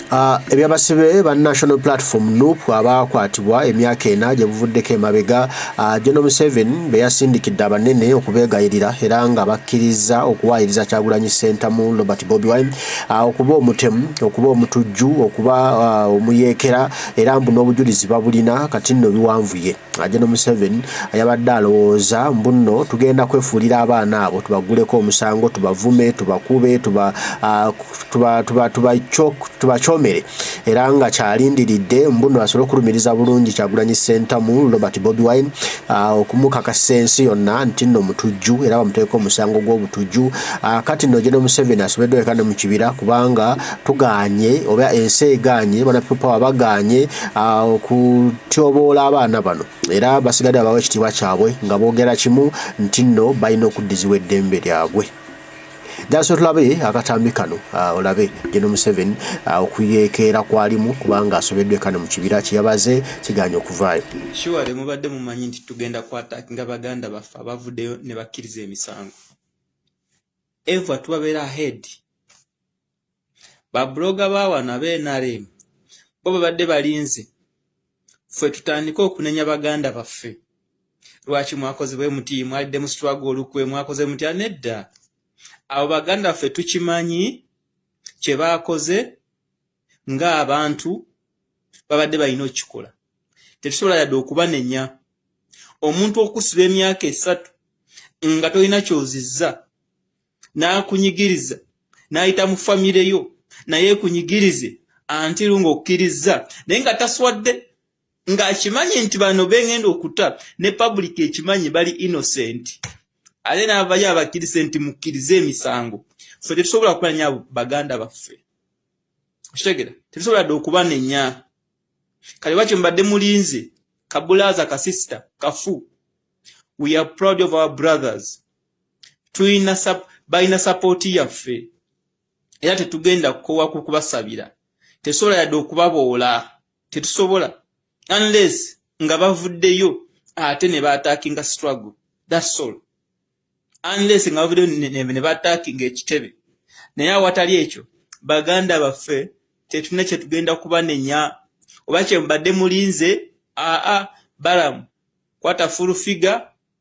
Ebyabasibe ba National Platform NUP abakwatibwa emyaka ena gye buvuddeko emabega General Museveni be yasindikidde abanene okubeegayirira era nga bakkiriza okuwaayiriza Kyagulanyi Center mu Robert Bobi Wine okuba omutemu okuba omutujju okuba omuyeekera era mbu n'obujulizi babulina kati nno biwanvuye. General Museveni yabadde alowooza mbu nno tugenda kwefuulira abaana abo tubaguleko omusango tubavume tubakube tubachomere era nga kyalindiridde mbuno asobole okulumiriza bulungi Kyagulanyi Center mu Robert Bobi Wine okumukakasa ensi yonna nti nno mutujju era bamuteeka omusango gw'obutujju. Kati nno General Museveni asobedde okekana mu kibira kubanga tuganye oba ensi eganye bana people baganye okutyoboola abaana bano era basigadde abawe ekitiibwa kyabwe nga boogera kimu nti nno balina okuddizibwa eddembe lyabwe. Jaso tulabe akatambi kano olabe General Museveni okuyeekera kwalimu kubanga asobeddwe kano mu kibira kiyabaze kiganya okuvaayo. Sure mubadde mumanyi nti tugenda kwatakinga baganda baffe abavuddeyo ne bakkiriza emisango. Eva tubabeera ahead. Babloga bawana ab'NRM bo babadde balinze ffe tutandika okunenya baganda baffe. Lwaki mwakoze bwe muti mwalidde mu struggle olukwe mwakoze muti anedda. Abo baganda ffe tukimanyi kye baakoze nga abantu babadde balina okikola. Tetusobola yadde okubanenya. Omuntu okusiba emyaka 3 nga tolina kyozizza n'akunyigiriza n'ayita mu famire yo naye kunyigirize antiru ng'okkiriza naye nga taswadde ng'akimanyi nti bano bengenda okuta ne public ekimanyi bali innocent. Ale n'avayo abakkirize nti mukkirize emisango. Ffe tetusobola kubanenya baganda baffe. Kitegera tetusobola dde okubanenya. Kale lwaki mbadde mulinze Kabulaza kasista kafu. We are proud of our brothers. Balina support yaffe. Era tetugenda kukowa kubasabira. Tetusobola yadde okubaboola. Tetusobola. Unless nga bavuddeyo ate ne baataakinga struggle. That's all. Unless nga bavuddeyo ne baataakinga ekitebe. Naye awatali ekyo baganda baffe tetuna kye tugenda kubanenya. Oba kye mbadde mulinze balamu kwata full figure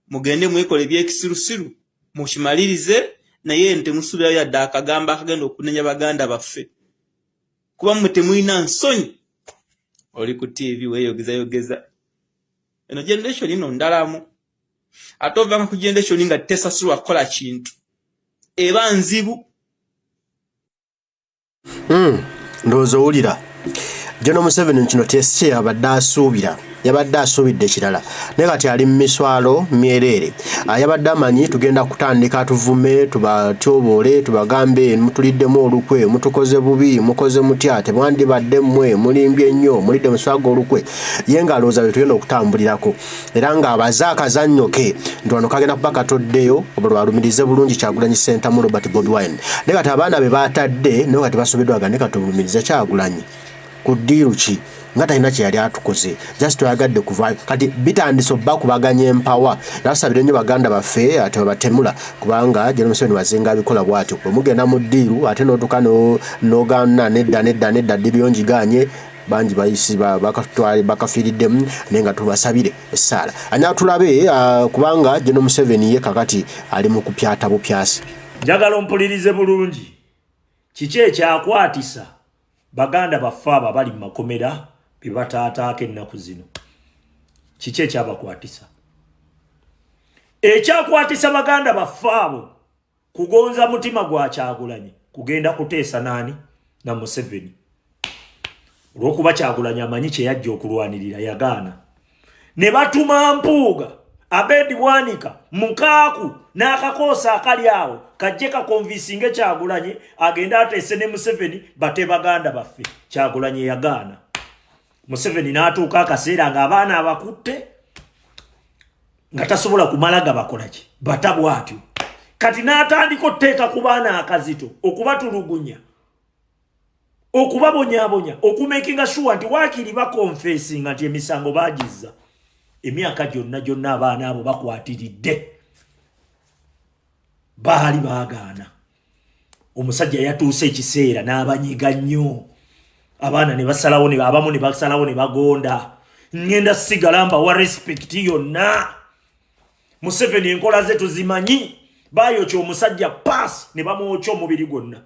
mugende mwekole ebyekisirusiru mukimalirize naye temusubirayo yadde akagamba akagenda okunenya baganda baffe kuba mmwe temulina nsonyi. Oli ku TV weeyogeza eno generation ino ndalamu ate ovanga ku generation nga tesasulwa kukola kintu eba nzibu. Ndowooza owulira General Museveni kino tesi yabadde asuubira yabadde asuubidde kirala naye kati ali mu miswalo myereere. Yabadde amanyi tugenda kutandika tuvume tubatyoboole tubagambe mutuliddemu olukwe mutukoze bubi mukoze mutya temwandibadde mmwe mulimbye nnyo mulidde muswaga olukwe ye nga alowooza bye tugenda okutambulirako era ng'abaze akazannyo ke nti wano kagenda kuba katoddeyo balumirize bulungi Kyagulanyi Center mu Robert Bobi Wine. Naye kati abaana be baatadde naye kati basobeddwa agande katulumirize Kyagulanyi ku ddiiru ki nga talina kye yali atukoze just twayagadde kuvaayo kati bitandise bakubaganya empawa. Nasabira nnyo baganda baffe ate babatemula kubanga General Museveni wazenga abikola bw'atyo bwemugenda mu ddiiru ate n'otuuka n'ogaana nedda dibiyongi ganye bangi bayisi bakafiiriddemu naye nga tubasabire essaala anya tulabe kubanga General Museveni ye kakati ali mu kupyata bupyasi. Njagala ompulirize bulungi kiki ekyakwatisa baganda baffe abo bali mu makomera be bataataako ennaku zino. Kiki ekyabakwatisa? Ekyakwatisa baganda baffe abo kugonza mutima gwa Kyagulanyi kugenda kuteesa nani na Museveni. Olw'okuba Kyagulanyi amanyi kye yajja okulwanirira yagaana. Ne batuma Mpuuga Abedi Bwanika Mukaaku n'akakoosa akali awo kajje kakonvisinge Kyagulanyi agenda ateese ne Museveni bate baganda baffe. Kyagulanyi yagaana. Museveni n'atuuka akaseera ng'abaana abakutte nga tasobola kumala gabakola ki bata bw'atyo. Kati n'atandika otteeka ku baana akazito okubatulugunya okubabonyabonya okumakinga sure nti waakiri bakonfesinga nti emisango baagizza. Emyaka gyonna abaana abo bakwatiridde baali baagaana. Omusajja yatuuse ekiseera n'abanyiga nnyo abaana ne basalawo ne abamu ne basalawo ne bagonda ngenda sigalamba wa respect yonna Museveni enkola ze tuzimanyi bayo kyo omusajja pass ne bamwocha omubiri gwonna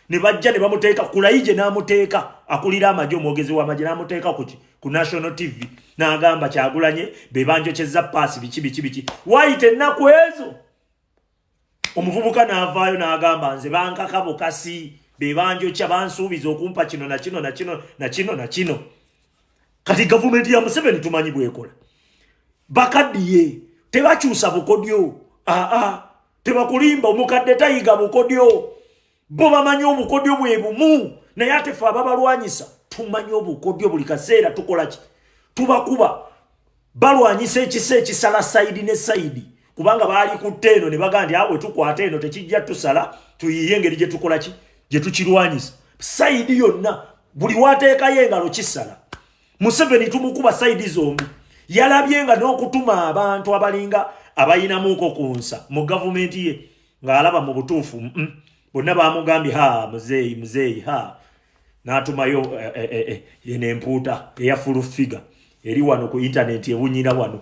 ne bajja ne bamuteeka kulayije n'amuteeka akulira amajjo omwogezi w'amajje n'amuteeka ku National TV n'agamba Kyagulanyi bebanjo kyezza pass biki waite ennaku ezo omuvubuka n'avaayo n'agamba nze bankakabo kasi bebanjo kya bansuubiza okumpa kino na kino kati gavumenti ya Museveni tumanyi bwekola bakaddiye tebakyusa bukodyo tebakulimba omukadde tayiga bukodyo bo bamanyi obukodyo bwe bumu naye ate fe ababalwanyisa tumanyi obukodyo buli kaseera tukola ki tubakuba balwanyisa ekisa ekisala sayidi ne sayidi kubanga baali ku tteno ne bagamba nti awe tukwata eno tekijja tusala tuyiye engeri gye tukola ki gye tukirwanyisa sayidi yonna buli wateekayo engalo kisala Museveni tumukuba sayidi zombi yalabye nga n'okutuma abantu abalinga abayinamuuko kunsa mu gavumenti ye ng'alaba mu butuufu bonna bamugambye muzeeyi n'atumayo yene empuuta eya full figure eri wano ku internet ebunyira wano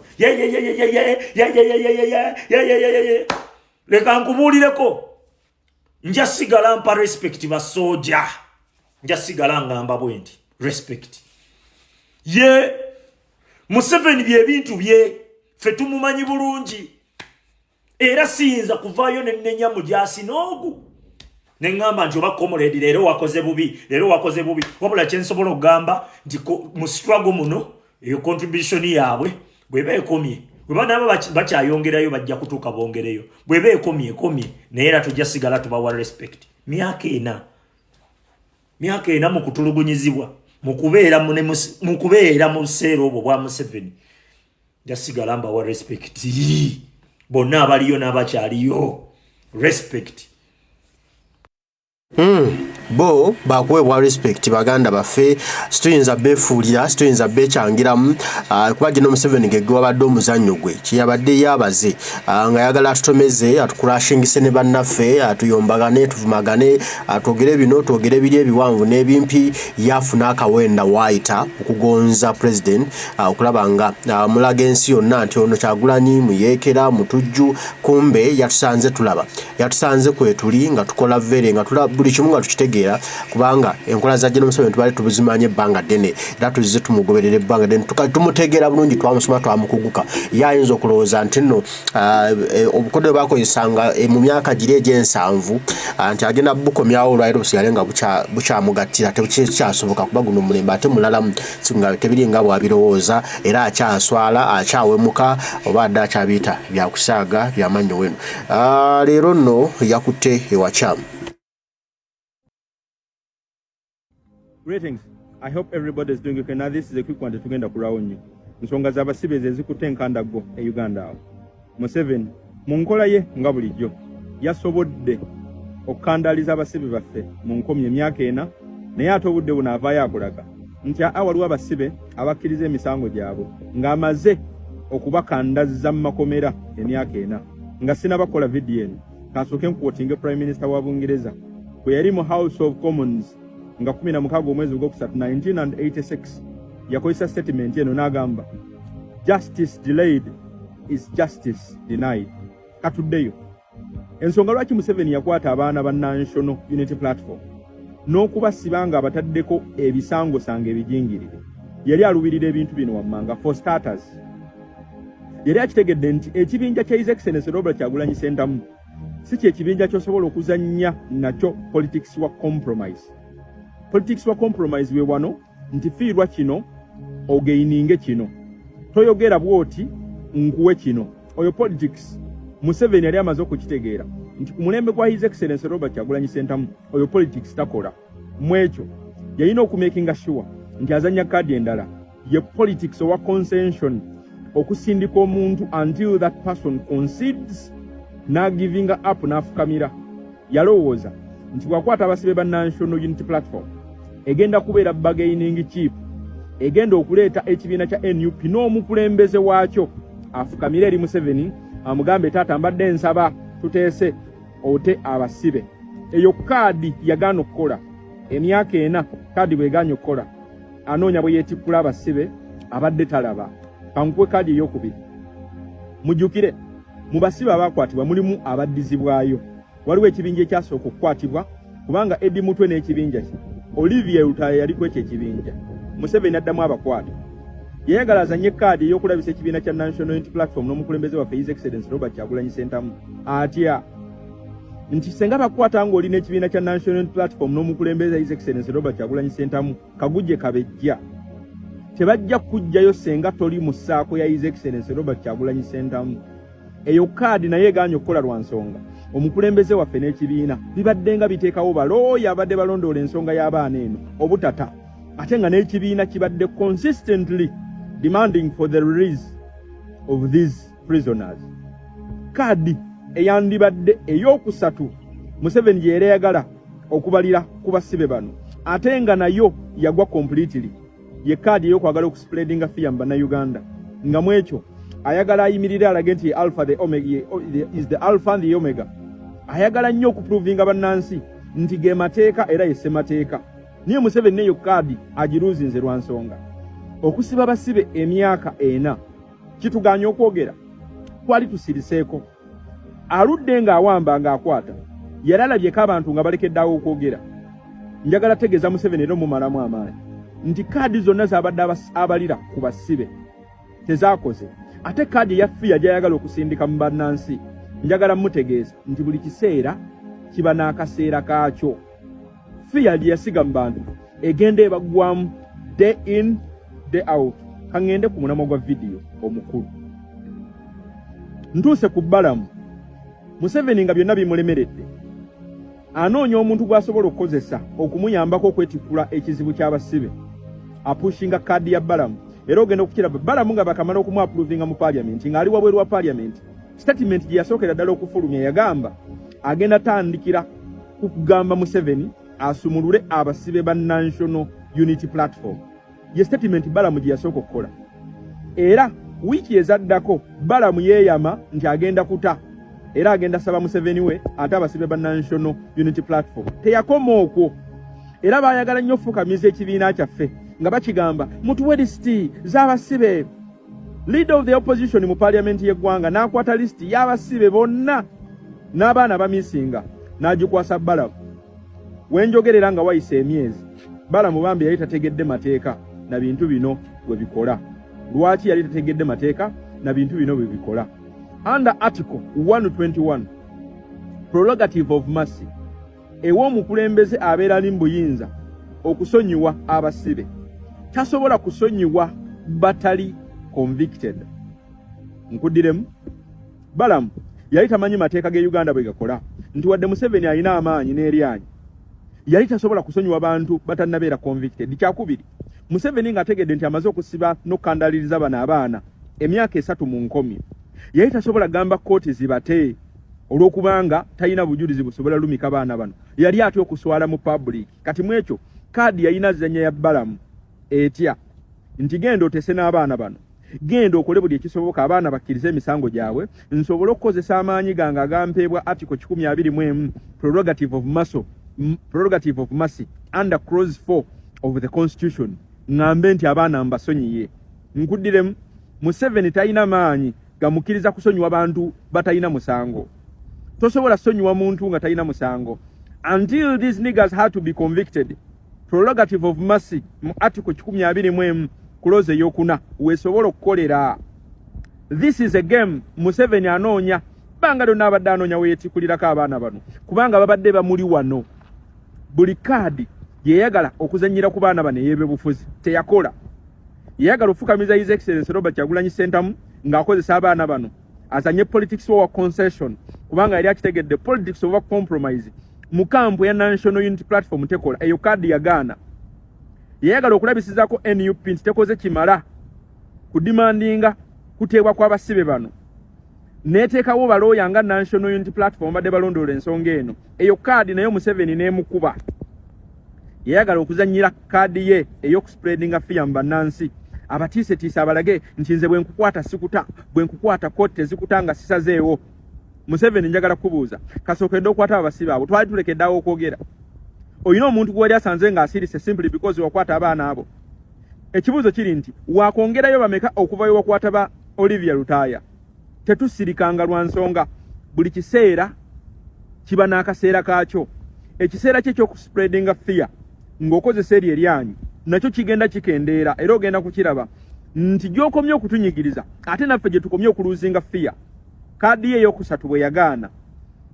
leka nkubuulireko nja sigala mpa respect basoja nja sigala ngamba bwendi respect ye Museveni bye bintu bye fe tumumanyi bulungi era siyinza kuvaayo nennenya mu gyasi n'ogu nengamba nti oba comrade leero wakoze bubi wabula kyensobola okugamba nti mu struggle muno eyo contribution yaabwe bweba ekomye bweba nabo bakyayongerayo bajja kutuuka bongereyo bweba ekomye naye era tujja sigala tubawa respect myaka ena mu kutulugunyizibwa mu kubeera mu buseera obwo bwa Museveni jasigala mbawa respect bonna abaliyo n'abakyaliyo respect bo bakuweebwa respect baganda baffe situyinza beefuulira situyinza beekyangiramu kuba gino Museveni gegwe wabadde omuzannyo gwe kyeyabadde yabaze nga yagala atutomeze atukulashingise ne bannaffe atuyombagane tuvumagane atwogere bino twogere biri ebiwanvu n'ebimpi yafuna akawenda waayita okugonza president okulaba nga mulaga ensi yonna nti ono Kyagulanyi muyeekera mutujju kumbe yatusanze tulaba yatusanze kwetuli nga tukola vere nga tulaba buli kimu nga tukitegeera kubanga enkola za General Museveni tubale tubuzimanye ebbanga ddene era tuzize tumugoberera ebbanga ddene tumutegeera bulungi twamusoma twamukuguka yayinza okulowooza nti nno obukodyo bakozesanga mu myaka giri egy'ensanvu nti agenda bukomyawo olwaliro busigale nga bukyamugattira tekyasoboka kuba guno mulembe ate mulalamu nga tebiri nga bwabirowooza era akyaswala akyawemuka oba adde akyabiyita byakusaaga byamannyo weno leero nno yakutte ewakyamu. Greetings. I hope everybody is doing okay. Now this is a quick one to tugenda kurawonyo. Nsonga z'abasibe zezikutte enkandago e Uganda awo. Museveni mu nkola ye nga bulijjo yasobodde okukandaliza abasibe baffe mu nkomye emyaka ena naye ate obudde buno avaayo akulaga nti waliwo abasibe abakkiriza emisango gyabwe ng'amaze okubakandaza mu makomera emyaka ena nga sinabakola vidiyo eno kasooke nkuwotinge Prime Minister wa Bungereza bwe yali mu House of Commons nga 16 omwezi ogwokusatu 1986 yakozesa statement eno n'agamba justice delayed is justice denied. Katuddeyo ensonga lwaki Museveni yakwata abaana ba National Unity Platform n'okubasiba nga abataddeko ebisango sanga ebijingirire yali alubirira ebintu bino wammanga. For starters yali akitegedde nti ekibinja kya His Excellency Robert Kyagulanyi Ssentamu si kyekibinja kyosobola okuzannya nakyo politics wa compromise. Politics wa compromise we wano nti fiirwa kino ogeininge kino toyogera bwoti nkuwe kino oyo politics. Museveni yali amaze okukitegeera nti ku mulembe gwa His Excellency Robert Kyagulanyi Ssentamu oyo politics takola mwekyo yalina okumakinga sure nti azanya kadi endala ye politics owa concession okusindika omuntu until that person concedes na giving up n'afukamira. Yalowooza nti bwakwata abasibe ba National Unity Platform egenda kubeera bargaining chip egenda okuleeta ekibiina kya NUP n'omukulembeze waakyo afukamire eri Museveni amugambe taata mbadde nsaba tuteese ote abasibe. Eyo kaadi yagaana okukola emyaka ena kadi bweganya okukola anoonya bwe yeetikkula abasibe abadde talaba. Kankuwe kadi ey'okubiri. Mujjukire mu basibe abaakwatibwa mulimu abaddizibwayo. Waliwo ekibinja ekyasooka okukwatibwa kubanga Eddie Mutwe n'ekibinja kye Olivier Rutaaya yali ku ekyo ekibinja. Museveni addamu abakwata. Yayagala azanye kadi ey'okulabisa ekibiina kya National Unity Platform n'omukulembeze waffe His Excellency Robert Kyagulanyi Ssentamu atya nti senga bakwata ng'olina ekibiina kya National Unity Platform n'omukulembeze His Excellency Robert Kyagulanyi Ssentamu kagujje kabejja. Tebajja kujjayo senga toli mu ssaako ya His Excellency Robert Kyagulanyi Ssentamu. Eyo kadi naye eganya okukola lwa nsonga. Omukulembeze waffe n'ekibiina bibaddenga biteekawo balooya abadde balondoola ensonga y'abaana eno obutata. Ate nga n'ekibiina kibadde consistently demanding for the release of these prisoners. Kadi eyandibadde ey'okusatu Museveni gye yali ayagala okubalira ku basibe bano ate nga nayo yagwa completely. Ye kadi ey'okwagala okuspreadinga fear mu bannayuganda nga mu ekyo ayagala ayimirire alage nti alpha the omega is the alpha and the omega. Ayagala nnyo okuprovinga bannansi nti ge mateeka era ye ssemateeka. Niye Museveni neyo kadi agiruuzinze lwa nsonga. Okusiba basibe emyaka ena kituganya okwogera kwali tusiriseeko. Aludde ng'awamba ng'akwata yali alabyeko abantu nga balekeddawo okwogera. Njagala tegeeza Museveni era mumalamu amaanyi nti kadi zonna z'abadde abalira ku basibe tezaakoze. Ate kadi ya fiya gy'ayagala okusindika mu bannansi njagala mutegeeza nti buli kiseera kiba n'akaseera kaakyo. Fiya gye yasiga mu bantu egenda ebaggwamu day in day out. Kangende ku mulamwa gwa vidiyo omukulu. Ntuuse ku Balamu. Museveni nga byonna bimulemeredde anoonya omuntu gw'asobola okukozesa okumuyambako okwetikkula ekizibu ky'abasibe. Apushinga kadi ya Balamu era ogenda okukiraba Balamu nga bakamala okumwapuruvinga mu parliament ng'ali wabweru wa parliament. Statement gye yasookera ddala okufulumya yagamba agenda tandikira ku kugamba Museveni asumulule abasibe ba National Unity Platform. Ye statement Balamu gye yasooka okukola. Era wiiki ezaddako Balamu yeeyama nti agenda kuta era agenda saba Museveni we ate abasibe ba National Unity Platform. Teyakoma okwo era baayagala nnyo okufukamiza ekibiina kyaffe nga bakigamba mutuwe lisiti z'abasibe. Leader of the opposition mu parliament y'eggwanga n'akwata lisiti y'abasibe bonna n'abaana bamisinga n'agikwasa Balamu. Wenjogerera nga wayise emyezi Balamu bambi yali tategedde mateeka na bintu bino bwe bikola. Lwaki yali tategedde mateeka na bintu bino bwe bikola? Under Article 121 Prerogative of Mercy ew'omukulembeze abeera ali mbuyinza okusonyiwa abasibe tasobola kusonyiwa batali convicted. Nkuddiremu Balamu yali tamanyi mateeka ge Uganda bwe gakola nti wadde Museveni alina amaanyi n'eryanyi yali tasobola kusonyiwa bantu batannabeera convicted. Kyakubiri Museveni ng'ategedde nti amaze okusiba n'okukandaliriza bano abaana emyaka 3 mu nkomyo yali tasobola gamba kooti zibate olw'okubanga talina bujulizi busobola lumika baana bano. Yali atya okuswala mu public. Kati mu ekyo kadi yalina zanya ya Balamu etya nti genda otese n'abaana bano, genda okole buli ekisoboka abaana bakkirize emisango gyabwe, nsobola okukozesa amaanyi gange agampeebwa Article 121 Prerogative of Mercy under clause 4 of the Constitution ngambe nti abaana mbasonyiye. Nkuddiremu Museveni talina maanyi gamukkiriza kusonyiwa bantu batalina musango. Tosobola sonyiwa muntu nga talina musango. Until these niggas had to be convicted. Prerogative of Mercy mu Article 121 clause ey'okuna weesobola okukolera. This is a game Museveni anoonya banga donna abadde anoonya weyeetikulirako abaana bano kubanga babadde bamuli wano. Buli kadi yeyagala okuzannyira ku baana bano ey'ebyobufuzi teyakola. Yeyagala okufukamiza His Excellency Robert Kyagulanyi Ssentamu ng'akozesa abaana bano azanye politics over concession kubanga yali akitegedde politics over compromise mu kampu ya National Unity Platform tekola. Eyo kadi yagaana. Yeyagala okulabisizaako NUP nti tekoze kimala kudimandinga kuteebwa kw'abasibe bano neteekawo balooya nga National Unity Platform badde balondoola ensonga eno. Eyo kadi nayo Museveni n'emukuba. Yeyagala okuzannyira kadi ye ey'okuspreadinga fear mu bannansi abatiisetiise abalage nti nze bwe nkukwata sikuta, bwe nkukwata kooti tezikuta nga sisazeewo. Museveni njagala kubuuza kasookedde okukwata abasibe abo twali tulekeddeawo okwogera oyina omuntu gwali asanze nga asirise simply because wakwata abaana abo. Ekibuuzo kiri nti wakwongerayo bameka okuvayo wakwata ba Olivia Lutaya. Tetusirikanga lwa nsonga buli kiseera kiba n'akaseera kaakyo. Ekiseera kye ky'okuspreadinga fear ng'okozesa eri eryanyi nakyo kigenda kikendeera era ogenda kukiraba nti gy'okomye okutunyigiriza ate naffe gye tukomye okuluzinga fear. Kaadi ye ey'okusatu bwe yagaana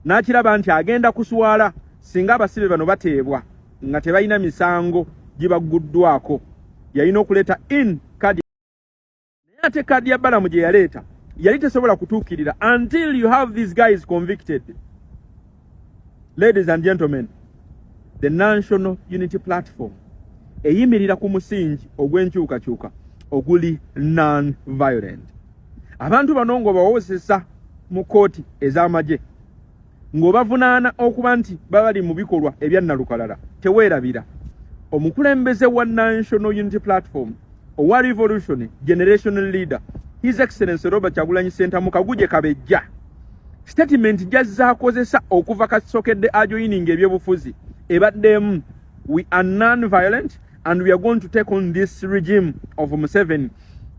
n'akiraba nti agenda kuswala singa abasibe bano bateebwa nga tebalina misango gibagguddwako. Yalina okuleeta in kaadi. Naye ate kaadi ya Balamu gye yaleeta yali tesobola kutuukirira until you have these guys convicted. Ladies and gentlemen, the National Unity Platform eyimirira ku musingi ogw'enkyukakyuka oguli non-violent. Abantu bano ng'obawozesa mu kooti ez'amagye ng'obavunaana okuba nti babali mu bikolwa ebyannalukalala teweerabira. Omukulembeze wa National Unity Platform owa Revolution Generational Leader His Excellency Robert Kyagulanyi Ssentamu Kaguje Kabejja statement jazza akozesa okuva kasokedde ajoining ebyobufuzi ebaddemu we are non-violent and we are going to take on this regime of Museveni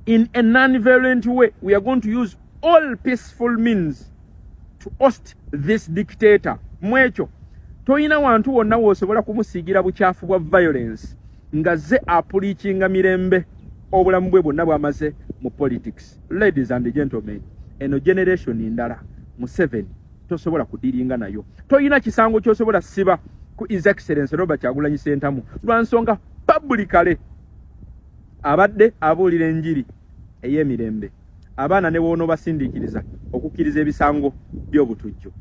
in a non-violent way. We are going to use all peaceful means to oust this dictator. Mwekyo toyina wantu wonna w'osobola kumusiigira bukyafu bwa violence nga ze apuliikinga mirembe obulamu bwe bwonna bw'amaze mu politics. Ladies and gentlemen, eno generation ndala Museveni tosobola kudiringa nayo. Toyina kisango ky'osobola siba ku His Excellency Robert Kyagulanyi Ssentamu lwa nsonga publicly abadde abuulira enjiri ey'emirembe. Abaana ne bwono basindikiriza okukkiriza ebisango by'obutujju.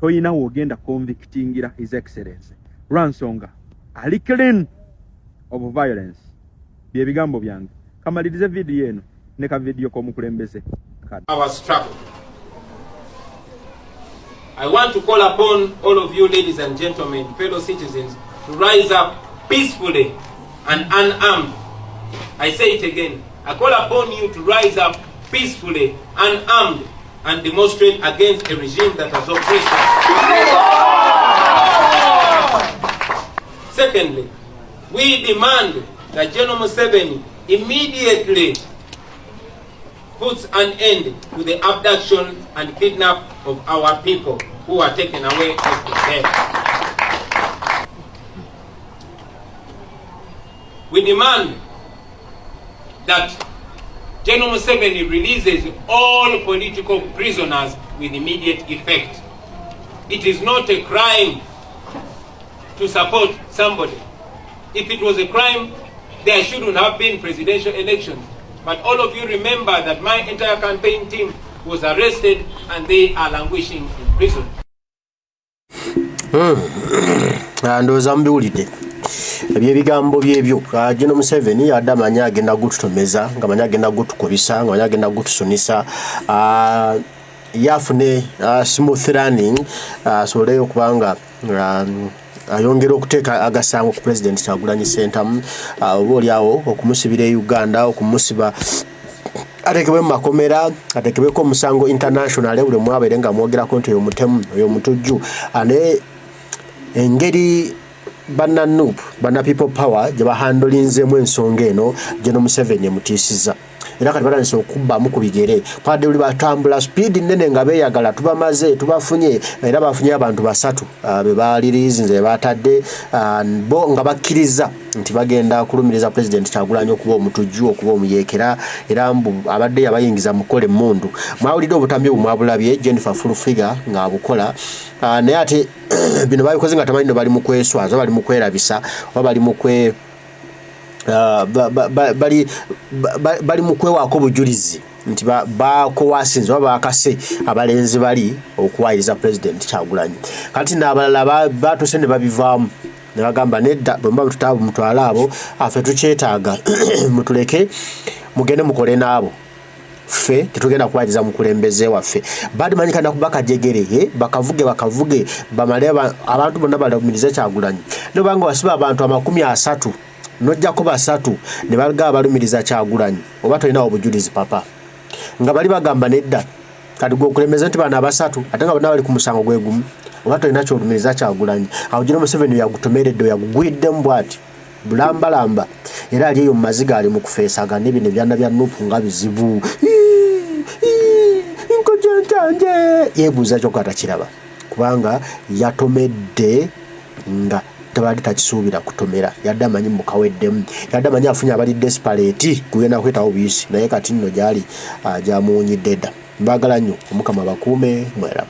Toyina wogenda convictingira His Excellency lwa nsonga ali clean of violence. Bye bigambo byange. Kamalirize video eno ne ka video k'omukulembeze. Our struggle. I want to call upon all of you, ladies and gentlemen, fellow citizens, to rise up peacefully and unarmed. I say it again. I call upon you to rise up peacefully, unarmed, and demonstrate against a regime that has oppressed us. Secondly, we demand that General Museveni immediately puts an end to the abduction and kidnap of our people who are taken away after death. We demand that General Museveni releases all political prisoners with immediate effect. It is not a crime to support somebody. If it was a crime, there shouldn't have been presidential elections. But all of you remember that my entire campaign team was arrested and they are languishing in prison. Ndowooza mbiwulidde ebyebigambo byebyo. General Museveni yadde amanyi agenda gututomeza, nga manyi agenda gutukubisa, nga manyi agenda gutusunisa. Yafune smooth running asobole okubanga ayongera okuteeka agasango ku President Kyagulanyi Ssentamu oba oliawo okumusibira e Uganda, okumusiba atekebwe mu makomera, atekebweko omusango international buli mwabeere nga mwogerako nti oyo mutemu, oyo mutujju. Ne engeri banna NUP, banna people power gye bahandolinzemu ensonga eno General Museveni emutiisiza. Era kati batandise okubbamu ku bigere. Padde buli batambula speed nnene nga beeyagala tubamaze, tubafunye, era bafunye abantu basatu be baalirizinze be batadde bo nga bakkiriza nti bagenda kulumiriza President Kyagulanyi okuba omutujju, okuba omuyeekera, era abadde yabayingiza mukole mundu. Mwawulidde obutambi bumwabulabye Jennifer Fulfiga nga abukola. Naye ate bino babikoze nga tamanyi no bali mu kweswaza, bali mu kwerabisa, oba bali mu kwe bali mu kwewaako obujulizi nti bakowasinze oba bakase abalenzi bali okuwayiriza President Kyagulanyi. Kati n'abalala batuse ne babivaamu ne bagamba nedda bwe muba mututaabu mutwala abo affe tukyetaaga mutuleke mugende mukole n'abo, ffe tetugenda kuwayiriza mukulembeze waffe. Badmanyi kana kubaka jegere bakavuge bamale abantu bonna balumirize Kyagulanyi. Nobanga wasiba abantu 30 nojjako basatu ne balga balumiriza Kyagulanyi oba tolina obujulizi papa nga bali bagamba nedda kati gwe okulemeza nti bana basatu ate nga bonna bali ku musango gwe gumu oba tolina kyolumiriza Kyagulanyi. Awo General Museveni yagutomeredde yagugwiddemu bw'ati bulambalamba era ali eyo mu maziga ali mu kufeesagana ebyo ne byana bya Nuupu nga bizibu. Nkojentanje yeebuuza kyokka takiraba kubanga yatomedde nga tabadde takisuubira kutomera yadde amanyi mukaweddemu yadde amanyi afunye abali desperate kugenda kwetawo buyisi naye kati nno gyali gyamuwunyidde dda. Mbaagala nnyo Omukama bakuume mwera.